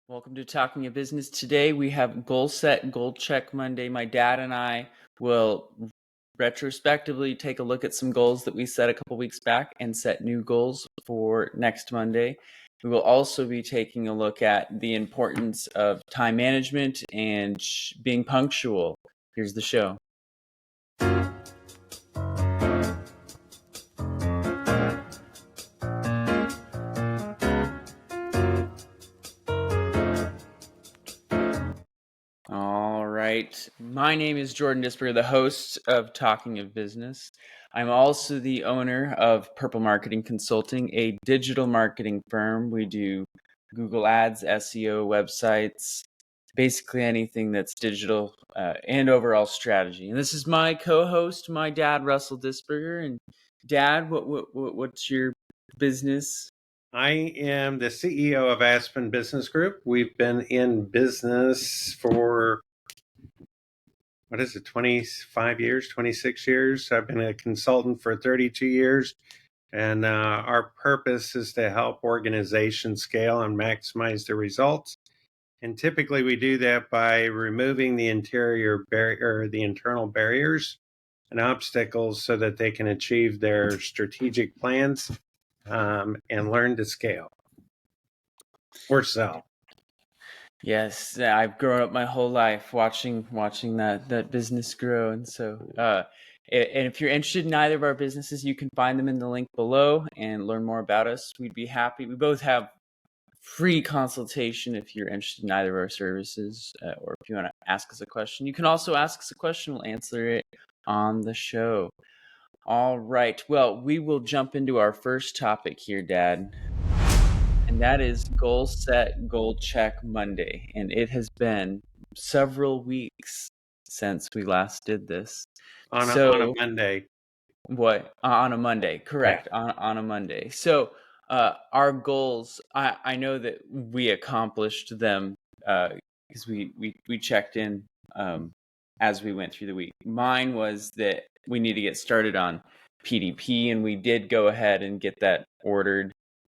Welcome to Talking of Business. Today we have Goal Set, Goal Check Monday. My dad and I will retrospectively take a look at some goals that we set a couple weeks back and set new goals for next Monday. We will also be taking a look at the importance of time management and being punctual. Here's the show. All right. My name is Jordan Disberger, the host of Talking of Business. I'm also the owner of Purple Marketing Consulting, a digital marketing firm. We do Google Ads, SEO, websites, basically anything that's digital and overall strategy. And this is my co-host, my dad, Russell Disberger. And Dad, what's your business? I am the CEO of Aspen Business Group. We've been in business for, 25 years, 26 years. I've been a consultant for 32 years. And our purpose is to help organizations scale and maximize their results. And typically we do that by removing the interior barrier, the internal barriers and obstacles so that they can achieve their strategic plans and learn to scale or sell. Yes, I've grown up my whole life watching that business grow, and so and if you're interested in either of our businesses, you can find them in the link below and learn more about us. We'd be happy. We both have free consultation if you're interested in either of our services, or if you want to ask us a question. You can also ask us a question. We'll answer it on the show. All right. Well, we will jump into our first topic here, Dad. And that is Goal Set, Goal Check Monday. And it has been several weeks since we last did this. On a Monday. What? On a Monday, correct. Yeah. On a Monday. So our goals, I know that we accomplished them because we checked in as we went through the week. Mine was that we need to get started on PDP, and we did go ahead and get that ordered.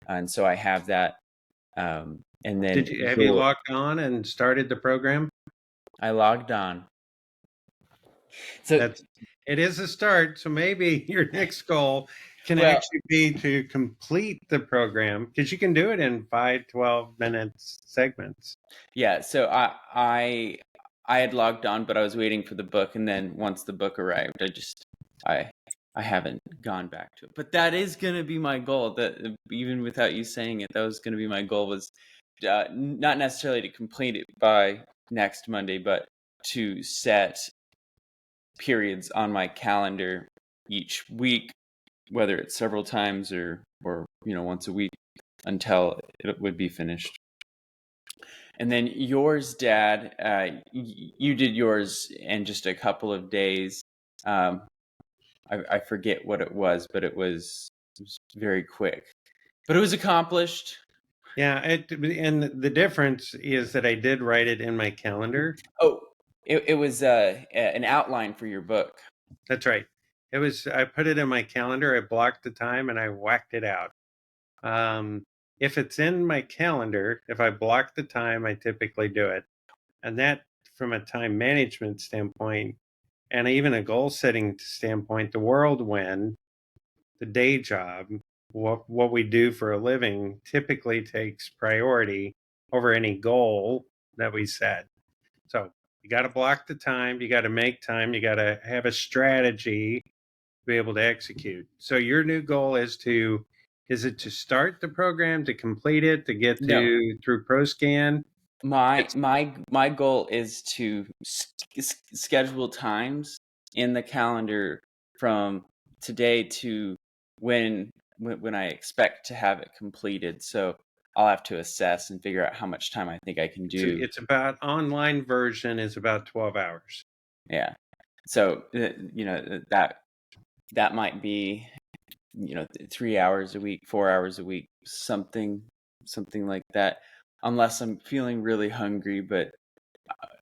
And so I have that. And then Have you logged on and started the program? I logged on. So it is a start. So maybe your next goal can actually be to complete the program, because you can do it in 5-12 minute segments. Yeah. So I had logged on, but I was waiting for the book, and then once the book arrived, I haven't gone back to it. But that is going to be my goal. That even without you saying it, that was going to be my goal, was not necessarily to complete it by next Monday, but to set periods on my calendar each week, whether it's several times or once a week, until it would be finished. And then yours, Dad, you did yours in just a couple of days. I forget what it was, but it was very quick. But it was accomplished. Yeah, and the difference is that I did write it in my calendar. Oh, it was an outline for your book. That's right. I put it in my calendar, I blocked the time, and I whacked it out. If it's in my calendar, if I block the time, I typically do it. And that, from a time management standpoint, and even a goal setting standpoint, the whirlwind, the day job, what we do for a living, typically takes priority over any goal that we set. So you got to block the time, you got to make time, you got to have a strategy to be able to execute. So your new goal is it to start the program, to complete it, to get through ProScan? My goal is to schedule times in the calendar from today to when I expect to have it completed. So I'll have to assess and figure out how much time I think I can do. It's about, online version is about 12 hours. Yeah. So that might be 3 hours a week, 4 hours a week, something like that. Unless I'm feeling really hungry, but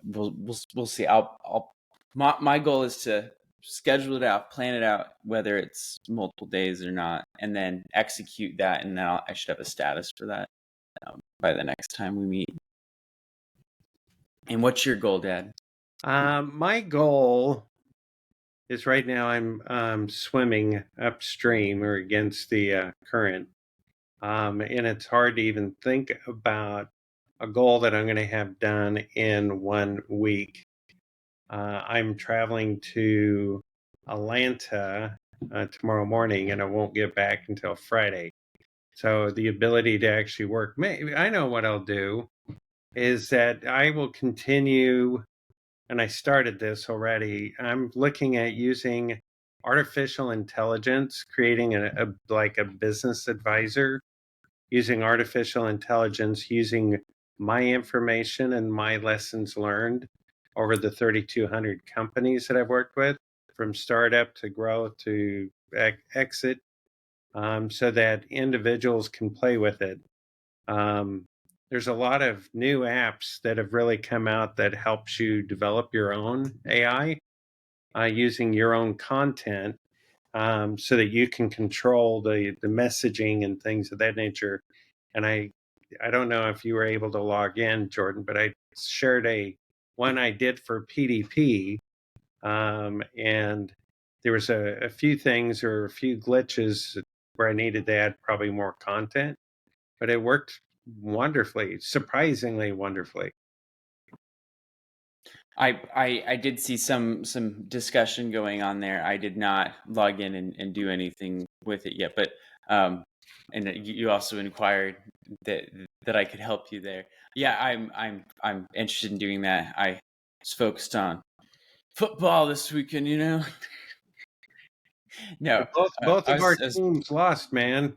we'll see. My goal is to schedule it out, plan it out, whether it's multiple days or not, and then execute that. And then I should have a status for that by the next time we meet. And what's your goal, Dad? My goal is right now I'm swimming upstream or against the current. And it's hard to even think about a goal that I'm going to have done in 1 week. I'm traveling to Atlanta tomorrow morning, and I won't get back until Friday. So the ability to actually work, maybe I know what I'll do is that I will continue, and I started this already. I'm looking at using artificial intelligence, creating like a business advisor using artificial intelligence, using my information and my lessons learned over the 3,200 companies that I've worked with, from startup to growth to exit, so that individuals can play with it. Um, there's a lot of new apps that have really come out that helps you develop your own AI using your own content, so that you can control the messaging and things of that nature. And I don't know if you were able to log in, Jordan, but I shared a one I did for PDP, and there was a few things or a few glitches where I needed to add probably more content, but it worked wonderfully, surprisingly wonderfully. I did see some discussion going on there. I did not log in and do anything with it yet, but and you also inquired that I could help you there. Yeah, I'm interested in doing that. I was focused on football this weekend, you know. No, Both I of our was teams lost, man.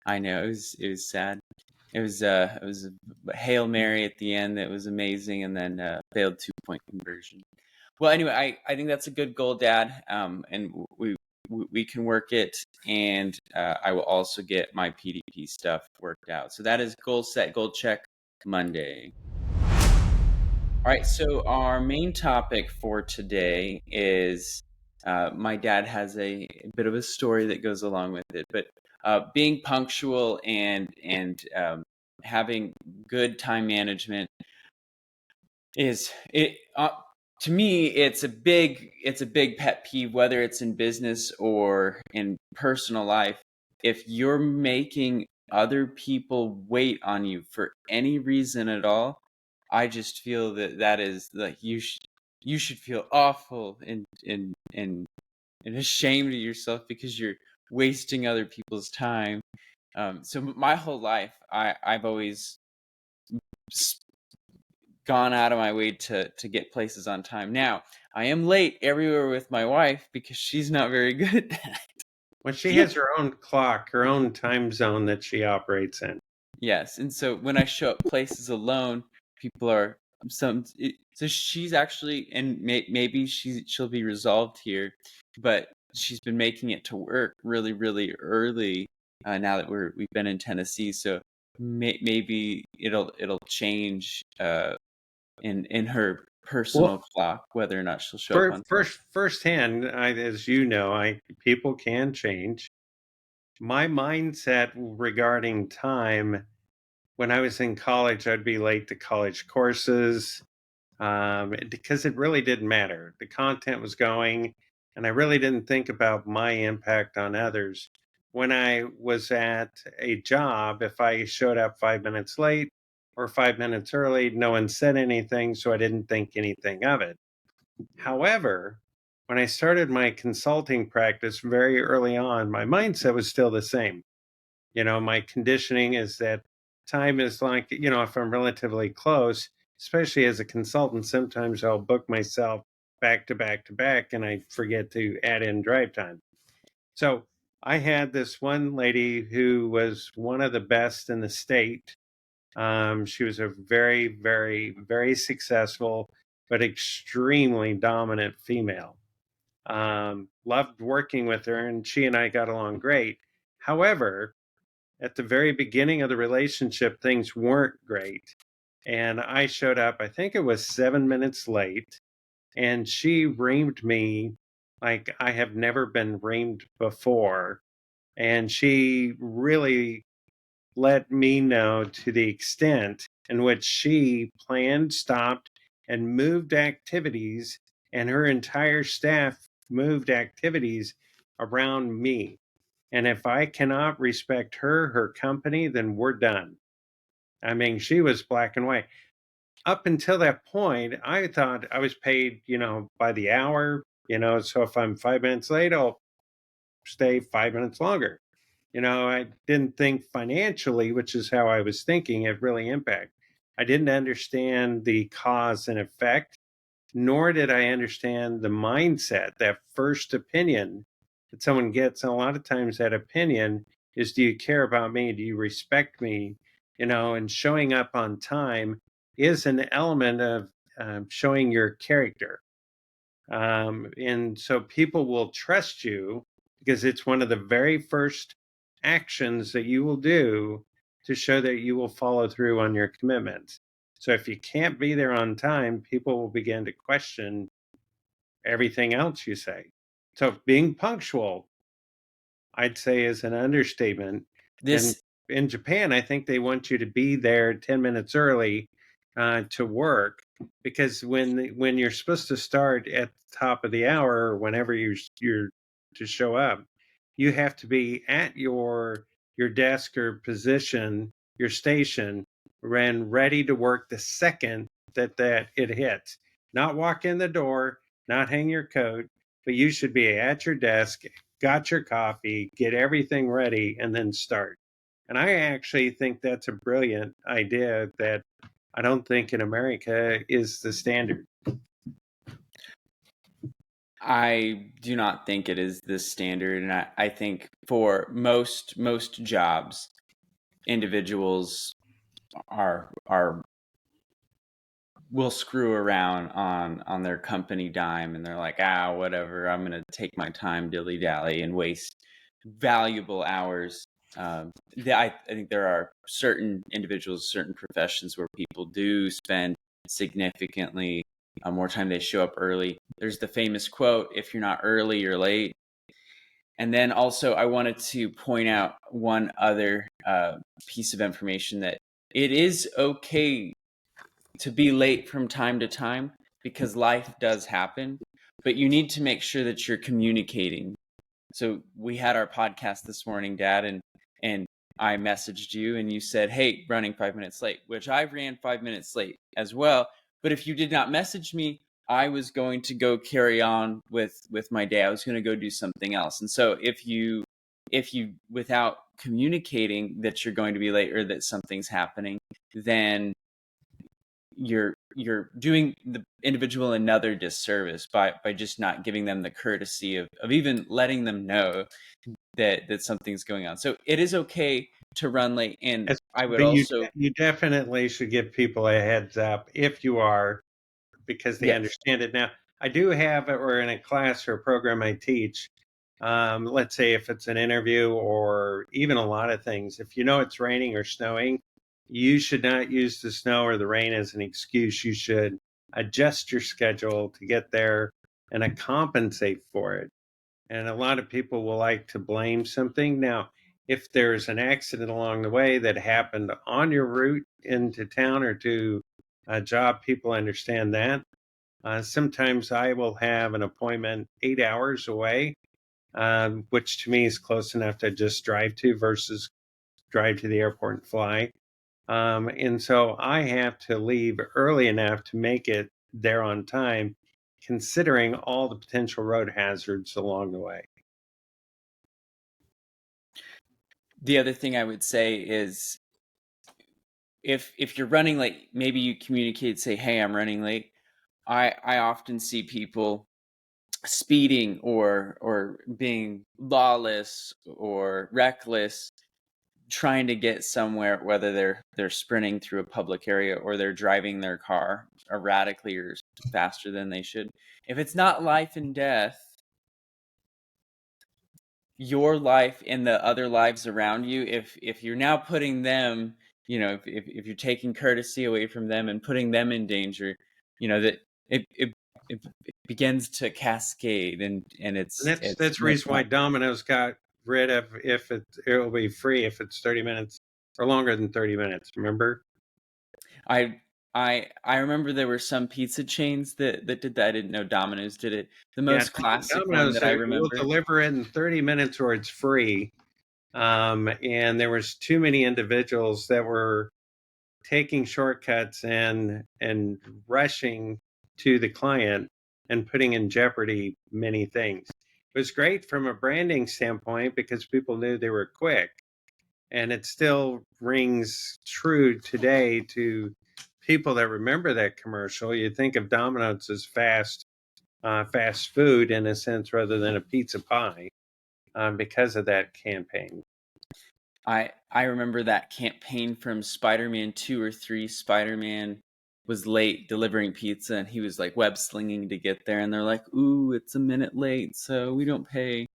I know it was sad. It was a Hail Mary at the end that was amazing, and then failed 2-point conversion. Well, anyway, I think that's a good goal, Dad. And we can work it, and I will also get my PDP stuff worked out. So that is goal set, goal check Monday. All right, so our main topic for today is my dad has a bit of a story that goes along with it, but being punctual and having good time management is it to me it's a big pet peeve, whether it's in business or in personal life. If you're making other people wait on you for any reason at all, I just feel that that is like you should feel awful and ashamed of yourself because you're wasting other people's time. So my whole life I've always gone out of my way to get places on time. Now, I am late everywhere with my wife because she's not very good at that. Well, she has her own clock, her own time zone that she operates in. Yes, and so when I show up places alone, people are so she's actually, and maybe she'll be resolved here, but she's been making it to work really early now that we've been in Tennessee. So maybe it'll change in her Well, personal clock whether or not she'll show up on time. firsthand, as you know, people can change. My mindset regarding time, when I was in college, I'd be late to college courses, because it really didn't matter. The content was going, and I really didn't think about my impact on others. When I was at a job, if I showed up 5 minutes late or 5 minutes early, no one said anything, so I didn't think anything of it. However, when I started my consulting practice very early on, my mindset was still the same. My conditioning is that time is like, if I'm relatively close, especially as a consultant, sometimes I'll book myself back to back to back and I forget to add in drive time. So I had this one lady who was one of the best in the state. She was a very successful, but extremely dominant female. Loved working with her, and she and I got along great. However, at the very beginning of the relationship, things weren't great. And I showed up, I think it was 7 minutes late, and she reamed me like I have never been reamed before. And she really let me know to the extent in which she planned, stopped, and moved activities, and her entire staff moved activities around me. And if I cannot respect her, her company, then we're done. I mean, she was black and white. Up until that point, I thought I was paid, by the hour, so if I'm 5 minutes late, I'll stay 5 minutes longer. I didn't think financially, which is how I was thinking, it really impacted. I didn't understand the cause and effect, nor did I understand the mindset, that first opinion that someone gets. And a lot of times that opinion is, do you care about me? Do you respect me? And showing up on time is an element of showing your character. And so people will trust you because it's one of the very first actions that you will do to show that you will follow through on your commitments. So if you can't be there on time, people will begin to question everything else you say. So being punctual, I'd say, is an understatement. And This in Japan, I think they want you to be there 10 minutes early to work, because when you're supposed to start at the top of the hour, or whenever you're to show up, you have to be at your desk or position, your station, and ready to work the second that it hits. Not walk in the door, not hang your coat, but you should be at your desk, got your coffee, get everything ready, and then start. And I actually think that's a brilliant idea that I don't think in America is the standard. I do not think it is the standard, and I think for most jobs, individuals are will screw around on their company dime, and they're like, whatever, I'm gonna take my time, dilly dally, and waste valuable hours. I think there are certain individuals, certain professions where people do spend significantly more time. They show up early. There's the famous quote, if you're not early, you're late. And then also I wanted to point out one other piece of information, that it is okay to be late from time to time, because life does happen, but you need to make sure that you're communicating. So we had our podcast this morning, Dad, and I messaged you and you said, hey, running 5 minutes late, which I ran 5 minutes late as well. But if you did not message me, I was going to go carry on with my day. I was going to go do something else. And so if you without communicating that you're going to be late or that something's happening, then you're doing the individual another disservice by just not giving them the courtesy of even letting them know that something's going on. So it is okay to run late. And Yes, I would but also, you definitely should give people a heads up if you are, because they yes, understand it. Now, I do have, or in a class or a program I teach, let's say if it's an interview or even a lot of things, if you know it's raining or snowing, you should not use the snow or the rain as an excuse. You should adjust your schedule to get there and compensate for it. And a lot of people will like to blame something. Now, if there's an accident along the way that happened on your route into town or to a job, people understand that. Sometimes I will have an appointment 8 hours away, which to me is close enough to just drive to versus drive to the airport and fly. And so I have to leave early enough to make it there on time, considering all the potential road hazards along the way. the other thing I would say is, if you're running late, maybe you communicate, say, hey, I'm running late. I often see people speeding or being lawless or reckless, trying to get somewhere, whether they're sprinting through a public area or they're driving their car erratically or faster than they should. If it's not life and death, your life and the other lives around you, if you're now putting them, if you're taking courtesy away from them and putting them in danger, that it begins to cascade, and And it's that's the it's reason why not. Domino's got rid of, if it'll be free if it's 30 minutes or longer than 30 minutes. Remember? I I remember there were some pizza chains that did that. I didn't know Domino's did it. The Yeah, most classic one Domino's that I will remember. deliver it in 30 minutes or it's free. And there was too many individuals that were taking shortcuts and rushing to the client and putting in jeopardy many things. It was great from a branding standpoint because people knew they were quick, and it still rings true today to people that remember that commercial. You think of Domino's as fast food in a sense rather than a pizza pie because of that campaign. I remember that campaign from Spider-Man 2 or 3. Spider-Man was late delivering pizza and he was like web slinging to get there, and they're like, "Ooh, it's a minute late, so we don't pay."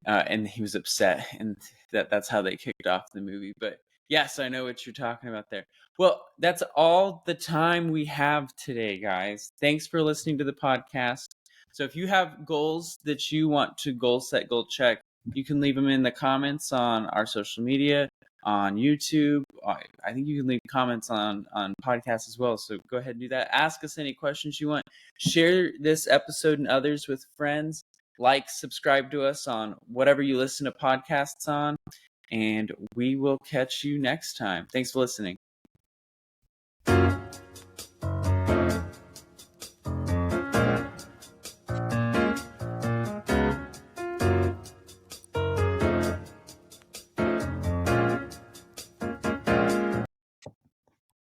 And he was upset, and that's how they kicked off the movie. But yes, I know what you're talking about there. Well, that's all the time we have today, guys. Thanks for listening to the podcast. So if you have goals that you want to goal set, goal check, you can leave them in the comments on our social media, on YouTube. I think you can leave comments on podcasts as well. So go ahead and do that. Ask us any questions you want. Share this episode and others with friends. Like, subscribe to us on whatever you listen to podcasts on, and we will catch you next time. Thanks for listening.